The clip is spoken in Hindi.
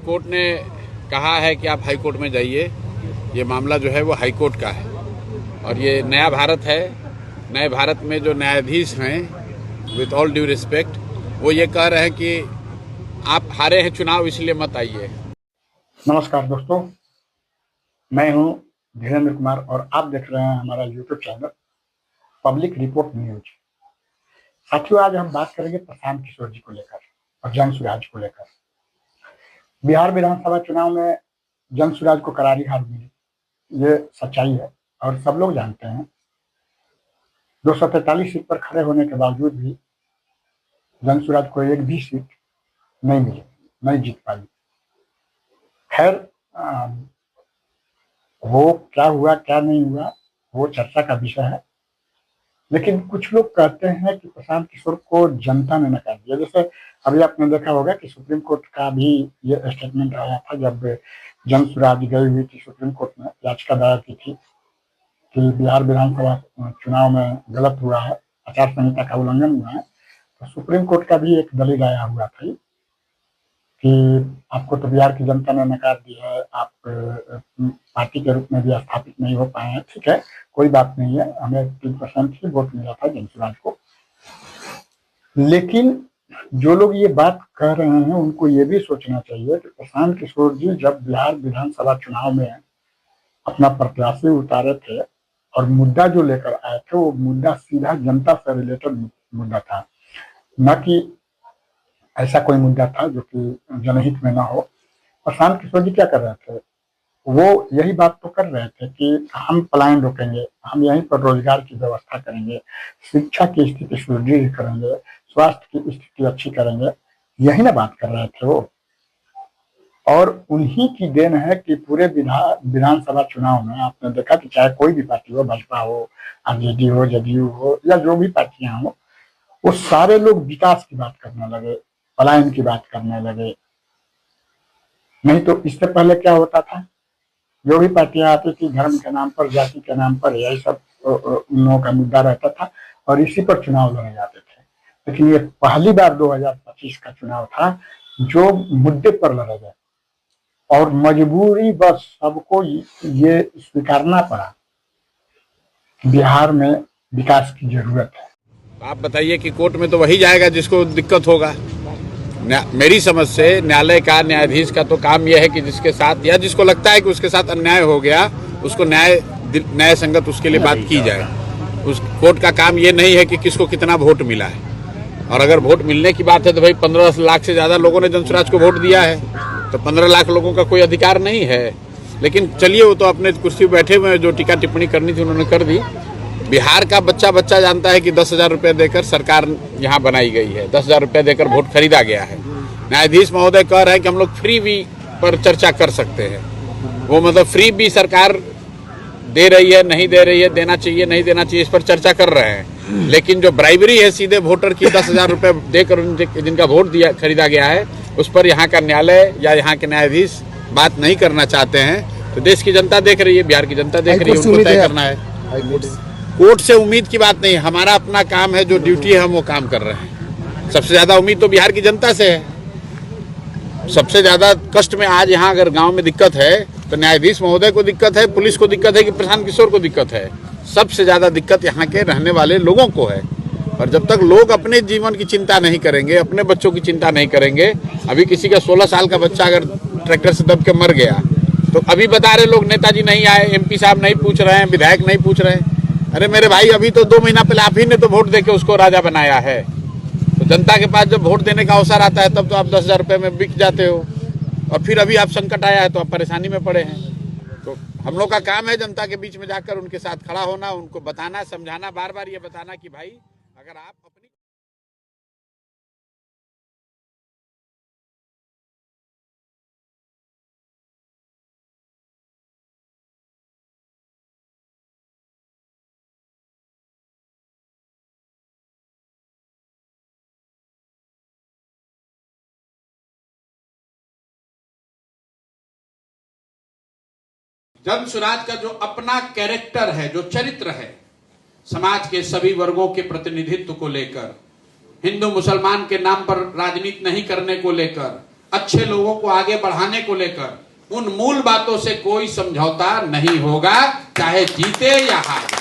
कोर्ट ने कहा है कि आप हाई कोर्ट में जाइए। ये मामला जो है वो हाई कोर्ट का है और ये नया भारत है। नए भारत में जो न्यायाधीश हैं, विथ ऑल ड्यू रिस्पेक्ट, वो ये कह रहे हैं कि आप हारे हैं चुनाव, इसलिए मत आइए। नमस्कार दोस्तों, मैं हूं धीरेन्द्र कुमार और आप देख रहे हैं हमारा YouTube channel public report news. साथियों, आज हम बात करेंगे प्रशांत किशोर जी को लेकर और जनसुराज को लेकर। बिहार विधानसभा चुनाव में जनसुराज को करारी हार मिली, ये सच्चाई है और सब लोग जानते हैं। 243 सीट पर खड़े होने के बावजूद भी जनसुराज को एक भी सीट नहीं मिली, नहीं जीत पाई। खैर, वो क्या हुआ क्या नहीं हुआ वो चर्चा का विषय है, लेकिन कुछ लोग कहते हैं कि प्रशांत किशोर को जनता ने नकार दिया। जैसे अभी आपने देखा होगा कि सुप्रीम कोर्ट का भी ये स्टेटमेंट आया था जब जनसुराज गई हुई थी सुप्रीम कोर्ट में, याचिका दायर की थी कि बिहार विधानसभा चुनाव में गलत हुआ है, आचार संहिता का उल्लंघन हुआ है। तो सुप्रीम कोर्ट का भी एक दलील आया हुआ था कि आपको तो बिहार की जनता ने नकार दिया है, आप पार्टी के रूप में भी स्थापित नहीं हो पाए हैं। ठीक है, कोई बात नहीं है, हमें 3% ही वोट मिला था जनसुराज को। लेकिन जो लोग ये बात कह रहे हैं उनको ये भी सोचना चाहिए कि प्रशांत किशोर जी जब बिहार विधानसभा चुनाव में अपना प्रत्याशी उतारे थे और मुद्दा जो लेकर आए थे वो मुद्दा सीधा जनता से रिलेटेड मुद्दा था, न कि ऐसा कोई मुद्दा था जो कि जनहित में ना हो। प्रशांत किशोर जी क्या कर रहे थे? वो यही बात तो कर रहे थे कि हम पलायन रोकेंगे, हम यहीं पर रोजगार की व्यवस्था करेंगे, शिक्षा की स्थिति सुदृढ़ करेंगे, स्वास्थ्य की स्थिति अच्छी करेंगे, यही ना बात कर रहे थे वो। और उन्हीं की देन है कि पूरे विधानसभा चुनाव में आपने देखा कि चाहे कोई भी पार्टी हो, भाजपा हो, आरजेडी हो, जदयू हो या जो भी पार्टियां हो, वो सारे लोग विकास की बात करने लगे, पलायन की बात करने लगे। नहीं तो इससे पहले क्या होता था? जो भी पार्टियां आती थी धर्म के नाम पर, जाति के नाम पर, यही सब उन लोगों का मुद्दा रहता था और इसी पर चुनाव लड़े जाते थे। लेकिन ये पहली बार 2025 का चुनाव था जो मुद्दे पर लड़े गए और मजबूरी बस सबको ये स्वीकारना पड़ा, बिहार में विकास की जरूरत है। आप बताइए कि कोर्ट में तो वही जाएगा जिसको दिक्कत होगा। मेरी समझ से न्यायालय का, न्यायाधीश का तो काम यह है कि जिसके साथ या जिसको लगता है कि उसके साथ अन्याय हो गया, उसको न्याय संगत उसके लिए बात की जाए। उस कोर्ट का काम ये नहीं है कि किसको कितना वोट मिला है। और अगर वोट मिलने की बात है तो भाई 15 लाख से ज़्यादा लोगों ने जनसुराज को वोट दिया है, तो 15 लाख लोगों का कोई अधिकार नहीं है। लेकिन चलिए, वो तो अपने कुर्सी पर बैठे हुए, जो टीका टिप्पणी करनी थी उन्होंने कर दी। बिहार का बच्चा जानता है कि 10,000 रुपये देकर सरकार यहाँ बनाई गई है, 10,000 रुपये देकर वोट खरीदा गया है। न्यायाधीश महोदय कह रहे हैं कि हम लोग फ्री भी पर चर्चा कर सकते हैं। वो मतलब फ्री भी सरकार दे रही है, नहीं दे रही है, देना चाहिए नहीं देना चाहिए, इस पर चर्चा कर रहे हैं। लेकिन जो ब्राइबरी है सीधे वोटर की 10,000 रुपये देकर जिनका वोट खरीदा गया है, उस पर यहाँ का न्यायालय या यहाँ के न्यायाधीश बात नहीं करना चाहते हैं। तो देश की जनता देख रही है, बिहार की जनता देख रही है, उनको तय करना है। कोर्ट से उम्मीद की बात नहीं, हमारा अपना काम है, जो ड्यूटी है हम वो काम कर रहे हैं। सबसे ज्यादा उम्मीद तो बिहार की जनता से है। सबसे ज्यादा कष्ट में आज यहाँ अगर गांव में दिक्कत है तो न्यायाधीश महोदय को दिक्कत है, पुलिस को दिक्कत है कि प्रशांत किशोर को दिक्कत है? सबसे ज्यादा दिक्कत यहाँ के रहने वाले लोगों को है। और जब तक लोग अपने जीवन की चिंता नहीं करेंगे, अपने बच्चों की चिंता नहीं करेंगे, अभी किसी का 16 साल का बच्चा अगर ट्रैक्टर से दब के मर गया तो अभी बता रहे लोग नेताजी नहीं आए, MP साहब नहीं पूछ रहे हैं, विधायक नहीं पूछ रहे हैं। अरे मेरे भाई, अभी तो 2 महीना पहले आप ही ने तो वोट देके उसको राजा बनाया है। तो जनता के पास जब वोट देने का अवसर आता है तब तो आप 10,000 रुपये में बिक जाते हो, और फिर अभी आप संकट आया है तो आप परेशानी में पड़े हैं। तो हम लोग का काम है जनता के बीच में जाकर उनके साथ खड़ा होना, उनको बताना, समझाना, बार बार ये बताना कि भाई अगर आप अपनी जनसुराज का जो अपना कैरेक्टर है, जो चरित्र है, समाज के सभी वर्गों के प्रतिनिधित्व को लेकर, हिंदू मुसलमान के नाम पर राजनीति नहीं करने को लेकर, अच्छे लोगों को आगे बढ़ाने को लेकर उन मूल बातों से कोई समझौता नहीं होगा, चाहे जीते या हारे।